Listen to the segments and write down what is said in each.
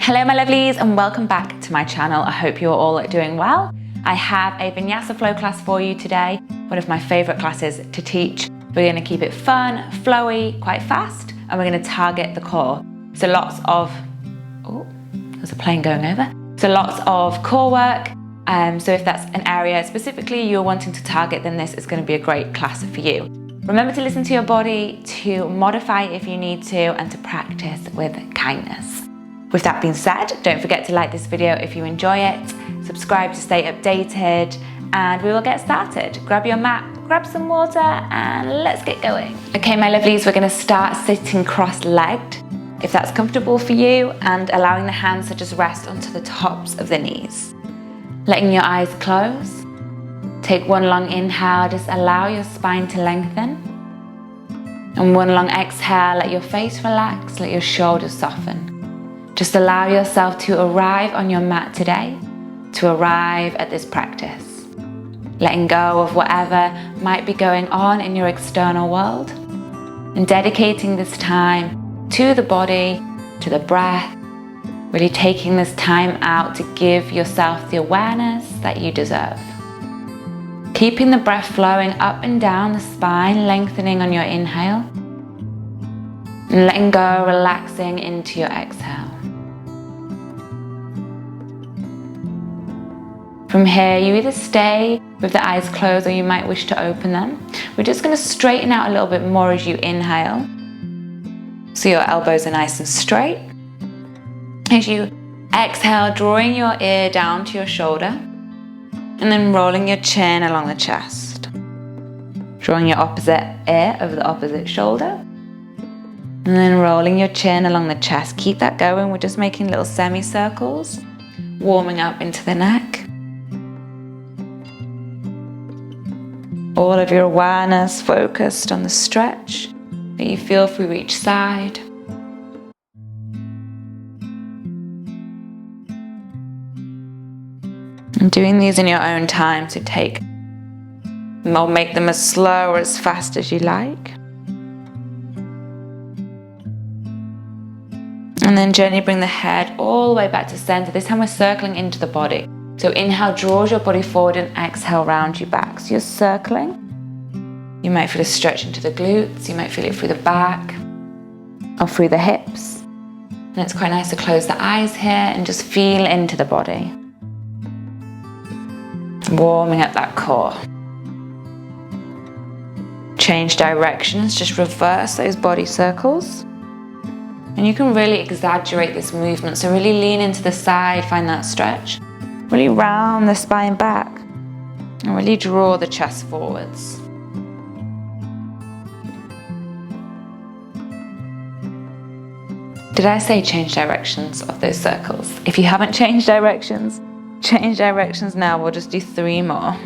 Hello my lovelies and welcome back to my channel. I hope you're all doing well. I have a Vinyasa flow class for you today, one of my favorite classes to teach. We're going to keep it fun, flowy, quite fast, and we're going to target the core. So lots of, oh, there's a plane going over. So lots of core work. So if that's an area specifically you're wanting to target, then this is going to be a great class for you. Remember to listen to your body, to modify if you need to, and to practice with kindness. With that being said, don't forget to like this video if you enjoy it, subscribe to stay updated, and we will get started. Grab your mat, grab some water, and let's get going. Okay, my lovelies, we're gonna start sitting cross-legged, if that's comfortable for you, and allowing the hands to just rest onto the tops of the knees. Letting your eyes close. Take one long inhale, just allow your spine to lengthen. And one long exhale, let your face relax, let your shoulders soften. Just allow yourself to arrive on your mat today, to arrive at this practice. Letting go of whatever might be going on in your external world, and dedicating this time to the body, to the breath, really taking this time out to give yourself the awareness that you deserve. Keeping the breath flowing up and down the spine, lengthening on your inhale, and letting go, relaxing into your exhale. From here, you either stay with the eyes closed or you might wish to open them. We're just going to straighten out a little bit more as you inhale. So your elbows are nice and straight. As you exhale, drawing your ear down to your shoulder, and then rolling your chin along the chest. Drawing your opposite ear over the opposite shoulder, and then rolling your chin along the chest. Keep that going. We're just making little semicircles, warming up into the neck. All of your awareness focused on the stretch that you feel through each side. And doing these in your own time, so take or make them as slow or as fast as you like. And then gently bring the head all the way back to center. This time we're circling into the body. So inhale draws your body forward and exhale round you back. So you're circling. You might feel a stretch into the glutes, you might feel it through the back or through the hips. And it's quite nice to close the eyes here and just feel into the body. Warming up that core. Change directions, just reverse those body circles. And you can really exaggerate this movement, so really lean into the side, find that stretch. Really round the spine back and really draw the chest forwards. Did I say change directions of those circles? If you haven't changed directions, change directions now. We'll just do 3 more.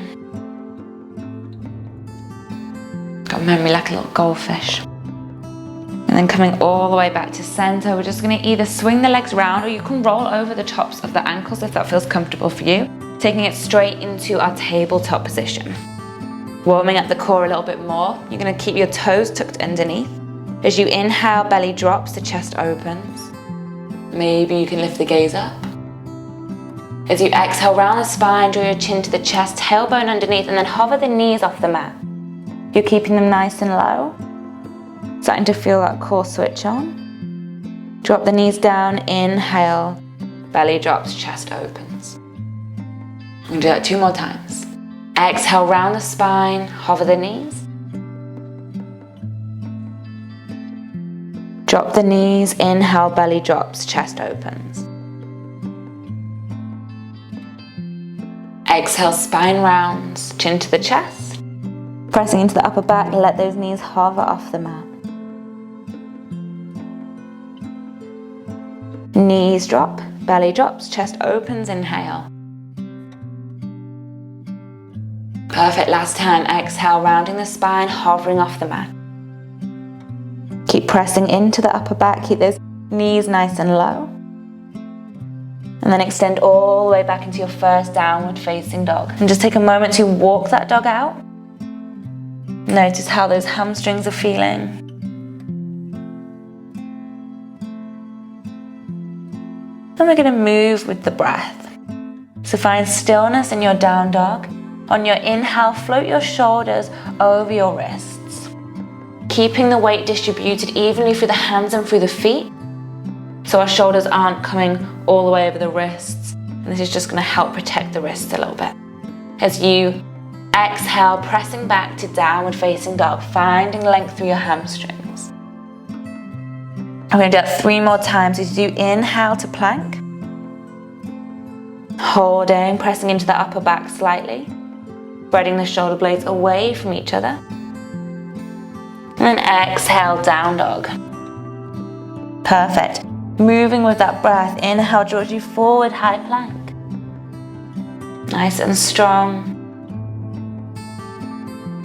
Got memory like a little goldfish. And then coming all the way back to center, we're just going to either swing the legs round or you can roll over the tops of the ankles if that feels comfortable for you. Taking it straight into our tabletop position. Warming up the core a little bit more. You're going to keep your toes tucked underneath. As you inhale, belly drops, the chest opens. Maybe you can lift the gaze up. As you exhale, round the spine, draw your chin to the chest, tailbone underneath, and then hover the knees off the mat. You're keeping them nice and low. Starting to feel that core switch on. Drop the knees down, inhale, belly drops, chest opens. We'll do that 2 more times. Exhale, round the spine, hover the knees. Drop the knees, inhale, belly drops, chest opens. Exhale, spine rounds, chin to the chest. Pressing into the upper back, let those knees hover off the mat. Knees drop, belly drops, chest opens, inhale. Perfect, last time, exhale, rounding the spine, hovering off the mat. Keep pressing into the upper back, keep those knees nice and low. And then extend all the way back into your first downward facing dog. And just take a moment to walk that dog out. Notice how those hamstrings are feeling. Then we're going to move with the breath. So find stillness in your down dog. On your inhale, float your shoulders over your wrists, keeping the weight distributed evenly through the hands and through the feet, so our shoulders aren't coming all the way over the wrists. And this is just going to help protect the wrists a little bit. As you exhale, pressing back to downward facing dog, finding length through your hamstrings. I'm going to do that 3 more times. As you inhale to plank, holding, pressing into the upper back slightly, spreading the shoulder blades away from each other. And then exhale, down dog. Perfect. Moving with that breath, inhale draws you forward, high plank. Nice and strong.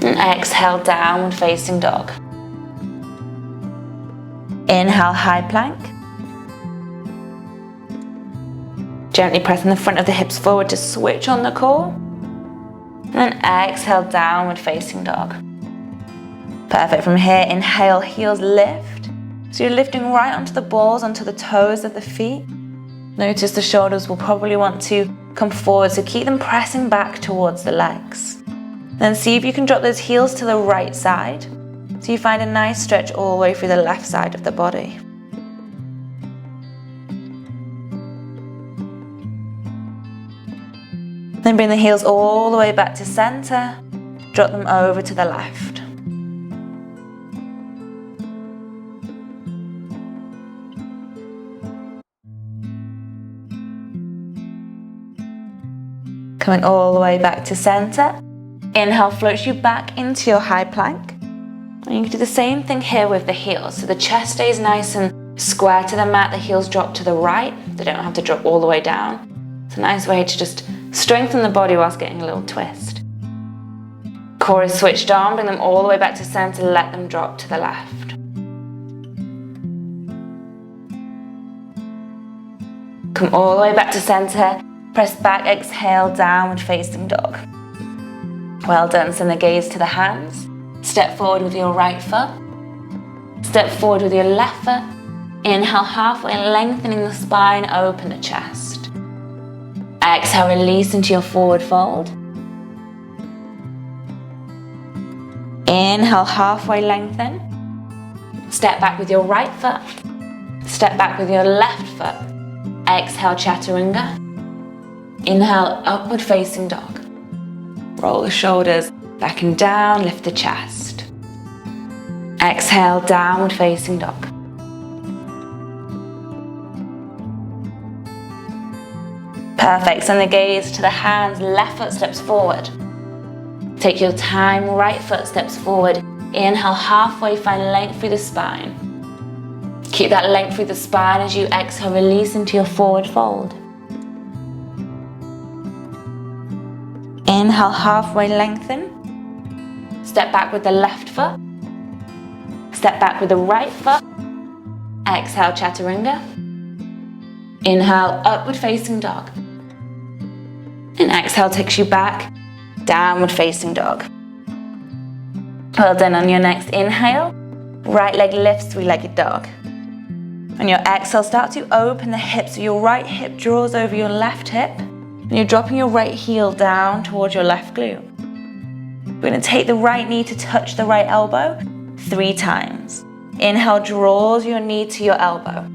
And exhale, downward facing dog. Inhale, high plank. Gently pressing the front of the hips forward to switch on the core. And then exhale, downward facing dog. Perfect. From here, inhale, heels lift. So you're lifting right onto the balls, onto the toes of the feet. Notice the shoulders will probably want to come forward, so keep them pressing back towards the legs. Then see if you can drop those heels to the right side, so you find a nice stretch all the way through the left side of the body. Then bring the heels all the way back to center, drop them over to the left. Coming all the way back to center. Inhale floats you back into your high plank. And you can do the same thing here with the heels. So the chest stays nice and square to the mat, the heels drop to the right. They don't have to drop all the way down. It's a nice way to just strengthen the body whilst getting a little twist. Core is switched on, bring them all the way back to center, let them drop to the left. Come all the way back to center, press back, exhale, downward facing dog. Well done, send the gaze to the hands. Step forward with your right foot. Step forward with your left foot. Inhale halfway, lengthening the spine, open the chest. Exhale, release into your forward fold. Inhale, halfway lengthen. Step back with your right foot. Step back with your left foot. Exhale, chaturanga. Inhale, upward facing dog. Roll the shoulders back and down, lift the chest. Exhale, downward facing dog. Perfect, send the gaze to the hands, left foot steps forward. Take your time, right foot steps forward. Inhale, halfway, find length through the spine. Keep that length through the spine as you exhale, release into your forward fold. Inhale, halfway lengthen. Step back with the left foot. Step back with the right foot. Exhale, chaturanga. Inhale, upward facing dog. And exhale takes you back, downward facing dog. Well done. On your next inhale, right leg lifts, three-legged dog. On your exhale, start to open the hips, so your right hip draws over your left hip, and you're dropping your right heel down towards your left glute. We're going to take the right knee to touch the right elbow 3 times. Inhale, draws your knee to your elbow.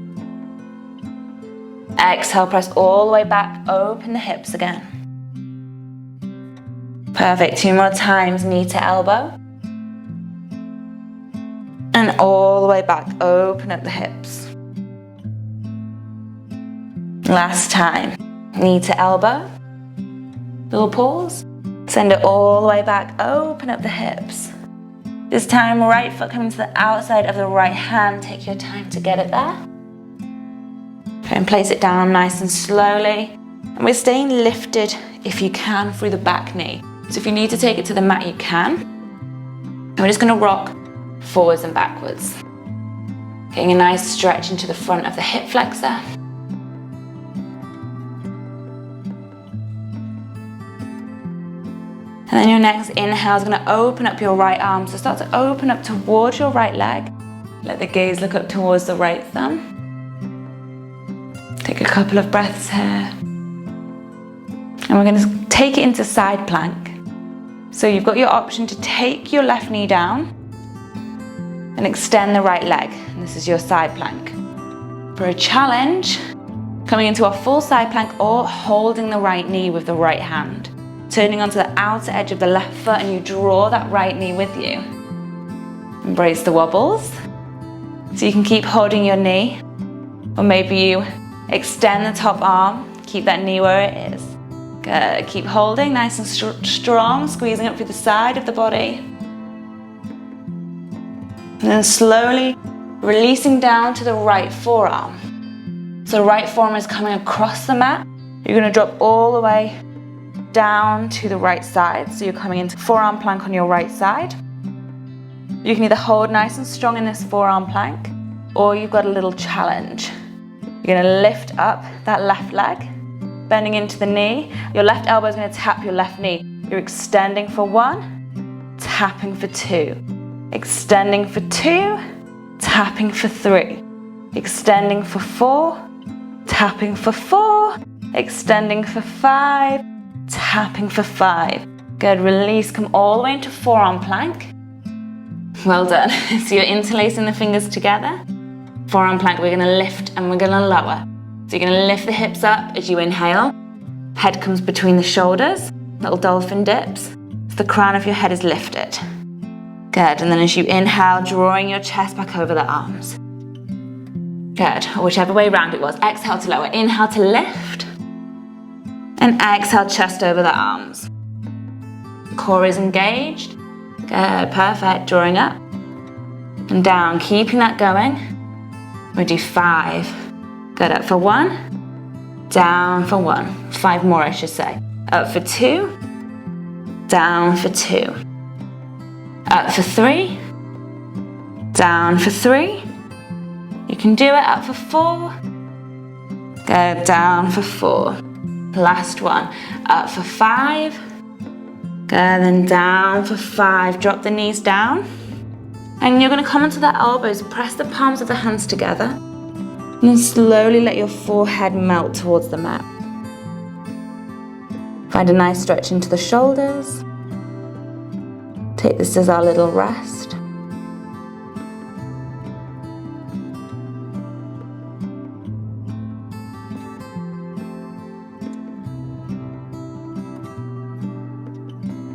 Exhale, press all the way back, open the hips again. Perfect, 2 more times, knee to elbow. And all the way back, open up the hips. Last time, knee to elbow. Little pause. Send it all the way back, open up the hips. This time, right foot coming to the outside of the right hand. Take your time to get it there. And place it down nice and slowly. And we're staying lifted if you can through the back knee. So if you need to take it to the mat, you can. And we're just going to rock forwards and backwards. Getting a nice stretch into the front of the hip flexor. And then your next inhale is going to open up your right arm. So start to open up towards your right leg. Let the gaze look up towards the right thumb. Take Take a couple of breaths here. And we're going to take it into side plank. So you've got your option to take your left knee down and extend the right leg. And this is your side plank. For a challenge, coming into a full side plank or holding the right knee with the right hand. Turning onto the outer edge of the left foot and you draw that right knee with you. Embrace the wobbles. So you can keep holding your knee, or maybe you extend the top arm, keep that knee where it is. Good, keep holding, nice and strong, squeezing up through the side of the body. And then slowly releasing down to the right forearm. So the right forearm is coming across the mat. You're going to drop all the way down to the right side. So you're coming into forearm plank on your right side. You can either hold nice and strong in this forearm plank, or you've got a little challenge. You're going to lift up that left leg, bending into the knee. Your left elbow is going to tap your left knee. You're extending for 1, tapping for 2. Extending for 2, tapping for 3. Extending for 4, tapping for 4. Extending for 5, tapping for 5. Good, release, come all the way into forearm plank. Well done. So you're interlacing the fingers together. Forearm plank, we're gonna lift and we're gonna lower. So you're gonna lift the hips up as you inhale. Head comes between the shoulders, little dolphin dips. So the crown of your head is lifted. Good, and then as you inhale, drawing your chest back over the arms. Good, or whichever way around it was. Exhale to lower, inhale to lift. And exhale, chest over the arms. Core is engaged. Good, perfect, drawing up and down, keeping that going. We do 5. Good, up for 1, down for 1. 5 more, I should say. Up for 2, down for 2. Up for 3, down for 3. You can do it, up for 4. Good, down for 4. Last one, up for 5. Good, then down for 5. Drop the knees down. And you're going to come onto the elbows, press the palms of the hands together. And then slowly let your forehead melt towards the mat. Find a nice stretch into the shoulders. Take this as our little rest.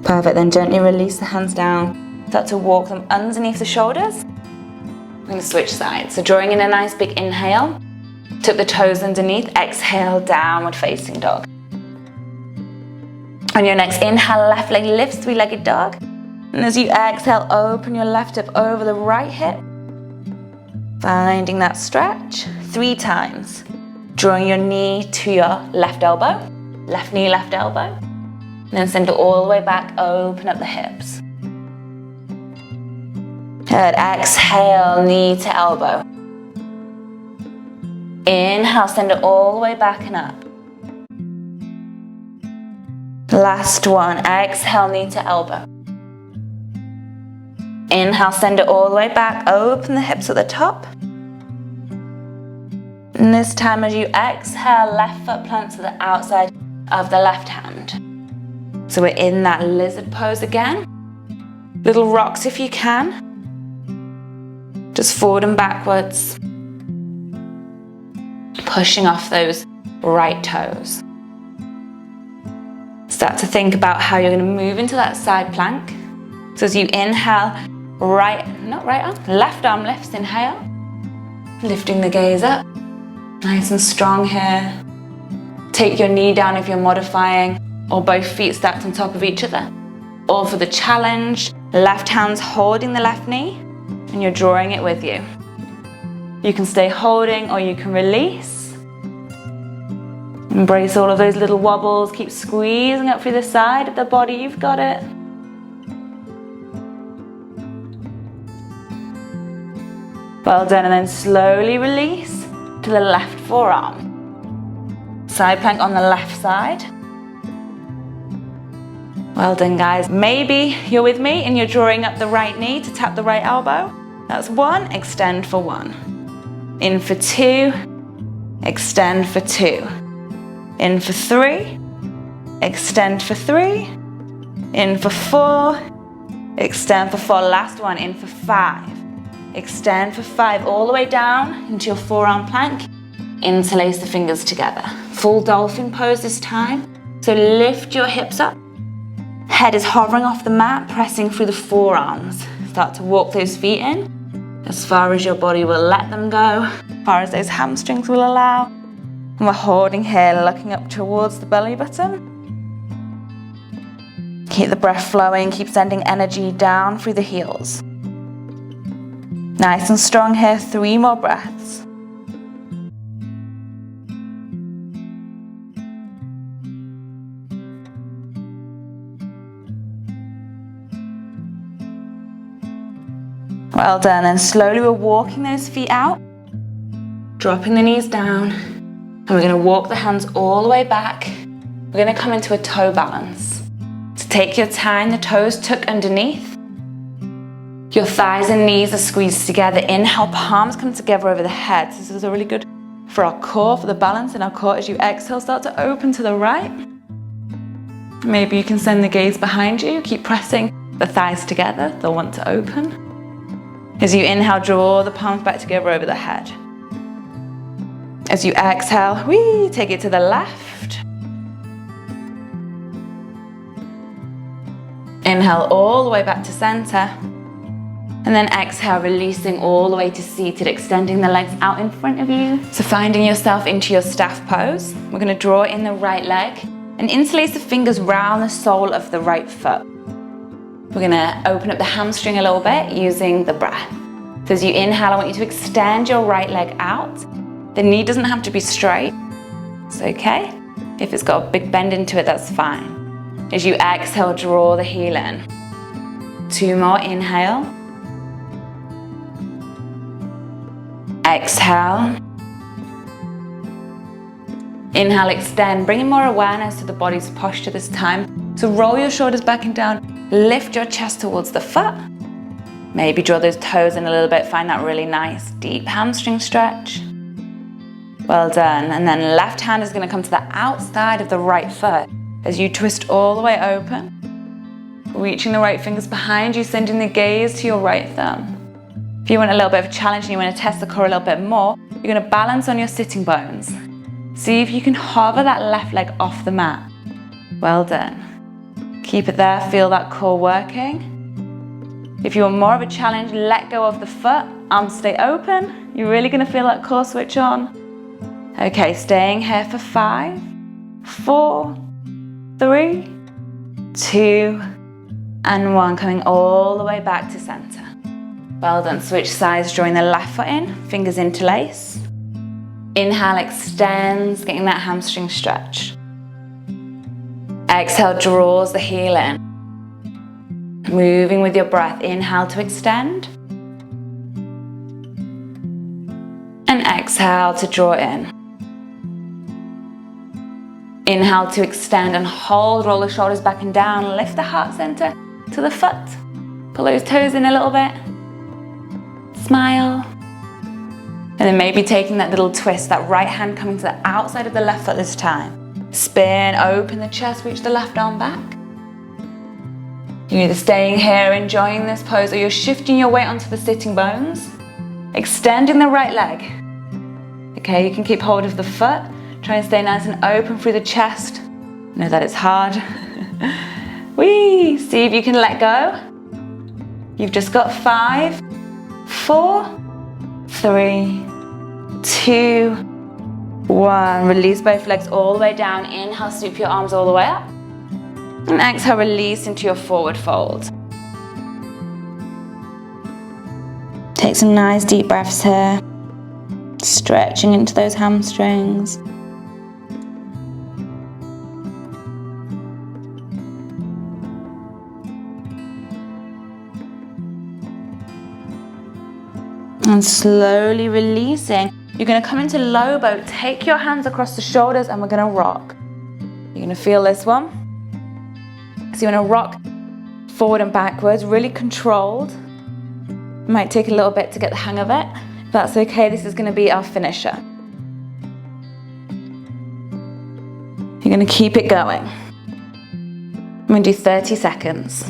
Perfect, then gently release the hands down. Start to walk them underneath the shoulders. I'm going to switch sides. So drawing in a nice big inhale. Tuck the toes underneath. Exhale, downward facing dog. On your next inhale, left leg lifts, three-legged dog. And as you exhale, open your left hip over the right hip. Finding that stretch 3 times. Drawing your knee to your left elbow. Left knee, left elbow. And then send it all the way back, open up the hips. Good, exhale, knee to elbow. Inhale, send it all the way back and up. Last one, exhale, knee to elbow. Inhale, send it all the way back, open the hips at the top. And this time as you exhale, left foot plants to the outside of the left hand. So we're in that lizard pose again. Little rocks if you can. Just forward and backwards. Pushing off those right toes. Start to think about how you're going to move into that side plank. So as you inhale, left arm lifts, inhale. Lifting the gaze up. Nice and strong here. Take your knee down if you're modifying, or both feet stacked on top of each other. Or for the challenge, left hand's holding the left knee, and you're drawing it with you. You can stay holding or you can release. Embrace all of those little wobbles. Keep squeezing up through the side of the body. You've got it. Well done, and then slowly release to the left forearm. Side plank on the left side. Well done, guys. Maybe you're with me and you're drawing up the right knee to tap the right elbow. That's 1, extend for 1. In for 2, extend for 2, in for 3, extend for 3, in for 4, extend for 4, last one, in for 5, extend for 5, all the way down into your forearm plank, interlace the fingers together. Full dolphin pose this time, so lift your hips up, head is hovering off the mat, pressing through the forearms. Start to walk those feet in, as far as your body will let them go, as far as those hamstrings will allow. And we're holding here, looking up towards the belly button. Keep the breath flowing, keep sending energy down through the heels. Nice and strong here, 3 more breaths. Well done, and slowly we're walking those feet out, dropping the knees down, and we're going to walk the hands all the way back. We're going to come into a toe balance. So take your time, the toes tuck underneath. Your thighs and knees are squeezed together. Inhale, palms come together over the head. So this is really good for our core, for the balance in our core. As you exhale, start to open to the right. Maybe you can send the gaze behind you. Keep pressing the thighs together. They'll want to open. As you inhale, draw the palms back together over the head. As you exhale, take it to the left. Inhale all the way back to center. And then exhale, releasing all the way to seated, extending the legs out in front of you. So finding yourself into your staff pose. We're going to draw in the right leg and interlace the fingers round the sole of the right foot. We're going to open up the hamstring a little bit using the breath. So as you inhale, I want you to extend your right leg out. The knee doesn't have to be straight. It's okay. If it's got a big bend into it, that's fine. As you exhale, draw the heel in. 2 more, inhale. Exhale. Inhale, extend, bringing more awareness to the body's posture this time. So roll your shoulders back and down. Lift your chest towards the foot. Maybe draw those toes in a little bit. Find that really nice, deep hamstring stretch. Well done. And then left hand is going to come to the outside of the right foot as you twist all the way open. Reaching the right fingers behind you, sending the gaze to your right thumb. If you want a little bit of a challenge and you want to test the core a little bit more, you're going to balance on your sitting bones. See if you can hover that left leg off the mat. Well done. Keep it there, feel that core working. If you want more of a challenge, let go of the foot, arms stay open. You're really going to feel that core switch on. Okay, staying here for 5, 4, 3, 2, and 1. Coming all the way back to center. Well done, switch sides, drawing the left foot in, fingers interlace. Inhale, extends, getting that hamstring stretch. Exhale, draws the heel in. Moving with your breath, inhale to extend. And exhale to draw in. Inhale to extend and hold, roll the shoulders back and down, lift the heart center to the foot. Pull those toes in a little bit. Smile. And then maybe taking that little twist, that right hand coming to the outside of the left foot this time. Spin, open the chest, reach the left arm back. You're either staying here, enjoying this pose, or you're shifting your weight onto the sitting bones. Extending the right leg. Okay, you can keep hold of the foot. Try and stay nice and open through the chest. Know that it's hard. Whee! See if you can let go. You've just got 5, 4, 3, 2, 1. Release both legs all the way down. Inhale, sweep your arms all the way up. And exhale, release into your forward fold. Take some nice deep breaths here. Stretching into those hamstrings. And slowly releasing. You're going to come into low boat. Take your hands across the shoulders and we're going to rock. You're going to feel this one. So you want to rock forward and backwards, really controlled. It might take a little bit to get the hang of it. If that's okay, this is going to be our finisher. going to keep it going. I'm going to do 30 seconds.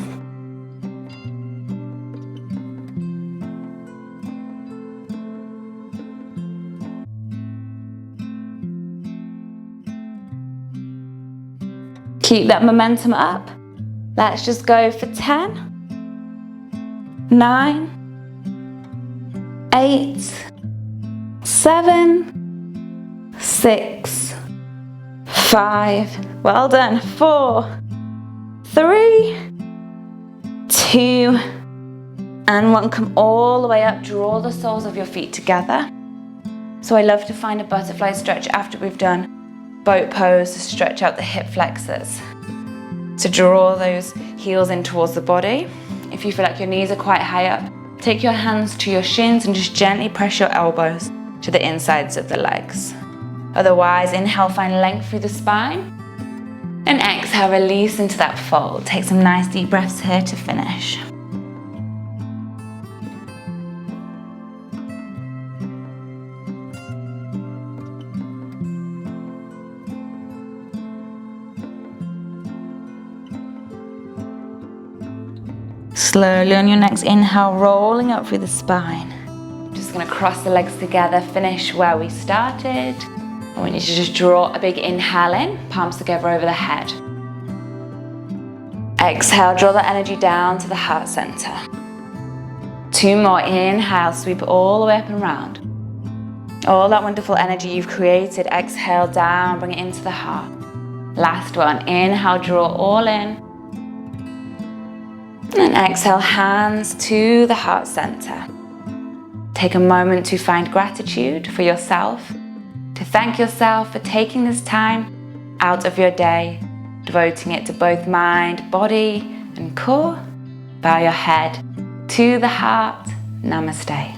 Keep that momentum up. Let's just go for 10, 9, 8, 7, 6, 5, well done, 4, 3, 2, and 1. Come all the way up, draw the soles of your feet together. So I love to find a butterfly stretch after we've done boat pose to stretch out the hip flexors. So draw those heels in towards the body. If you feel like your knees are quite high up, take your hands to your shins and just gently press your elbows to the insides of the legs. Otherwise, inhale, find length through the spine. And exhale, release into that fold. Take some nice deep breaths here to finish. Slowly on your next inhale, rolling up through the spine. Just going to cross the legs together, finish where we started. I want you to just draw a big inhale in, palms together over the head. Exhale, draw the energy down to the heart center. 2 more, inhale, sweep it all the way up and round. All that wonderful energy you've created, exhale down, bring it into the heart. Last one, inhale, draw all in. And exhale, hands to the heart center. Take a moment to find gratitude for yourself, to thank yourself for taking this time out of your day, devoting it to both mind, body, and core. Bow your head to the heart. Namaste.